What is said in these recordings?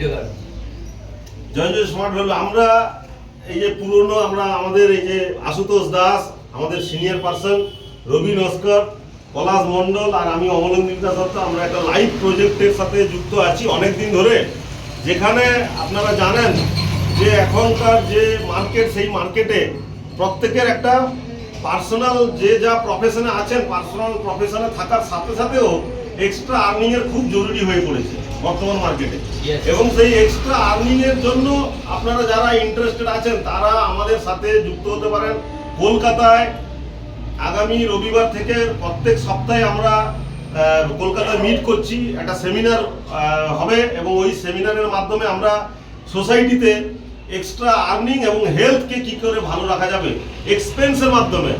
জয় জয় smart value. আমরা এই যে পুরনো আমাদের এই যে আশুতোষ দাস, আমাদের সিনিয়র পার্সন রবি নস্কর, পলাশ মণ্ডল আর আমি অমলেন্দ্রিতা দত্ত, আমরা একটা লাইভ প্রজেক্টের সাথে যুক্ত আছি অনেক দিন ধরে, যেখানে আপনারা জানেন যে এখনকার যে মার্কেট, সেই মার্কেটে প্রত্যেকের একটা পার্সোনাল যে যা প্রফেশনে আছেন, পার্সোনাল প্রফেশনে থাকার সাথে সাথেও এক্সট্রা আর্নিং এর খুব জরুরি হয়ে পড়েছে বর্তমান মার্কেটে। এবং সেই এক্সট্রা আর্নিং এর জন্য আপনারা যারা ইন্টারেস্টেড আছেন তারা আমাদের সাথে যুক্ত হতে পারেন। কলকাতায় আগামী রবিবার থেকে প্রত্যেক সপ্তাহে আমরা কলকাতায় মিট করছি, একটা সেমিনার হবে এবং ওই সেমিনারের মাধ্যমে আমরা সোসাইটিতে এক্সট্রা আর্নিং এবং হেলথকে কী করে ভালো রাখা যাবে, এক্সপেন্সের মাধ্যমে,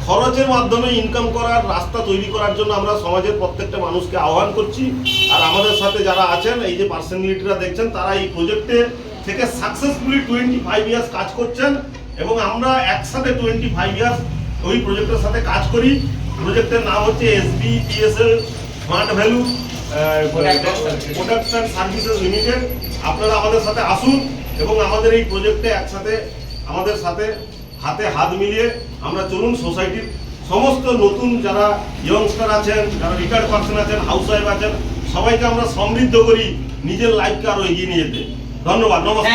খরচের মাধ্যমে ইনকাম করার রাস্তা তৈরি করার জন্য আমরা সমাজের প্রত্যেকটা মানুষকে আহ্বান করছি। আর আমাদের সাথে যারা আছেন, এই যে পার্সোনালিটিরা দেখছেন, তারা এই প্রজেক্টে থেকে সাকসেসফুলি 25 ইয়ার্স কাজ করছেন এবং আমরা একসাথে 25 ইয়ার্স ওই প্রজেক্টের সাথে কাজ করি। প্রজেক্টের নাম হচ্ছে SBPSL smart value products and services limited. আপনারা আমাদের সাথে আসুন এবং আমাদের এই প্রজেক্টে একসাথে আমাদের সাথে হাতে হাত মিলিয়ে আমরা চলুন। সোসাইটির সমস্ত নতুন যারা ইয়ংস্টার আছেন, যারা রিটায়ার্ড পার্সন আছেন, হাউস ওয়াইফ আছেন, সবাইকে আমরা সমৃদ্ধ করি নিজের লাইফকে আরো এগিয়ে নিয়ে যেতে। ধন্যবাদ, নমস্কার।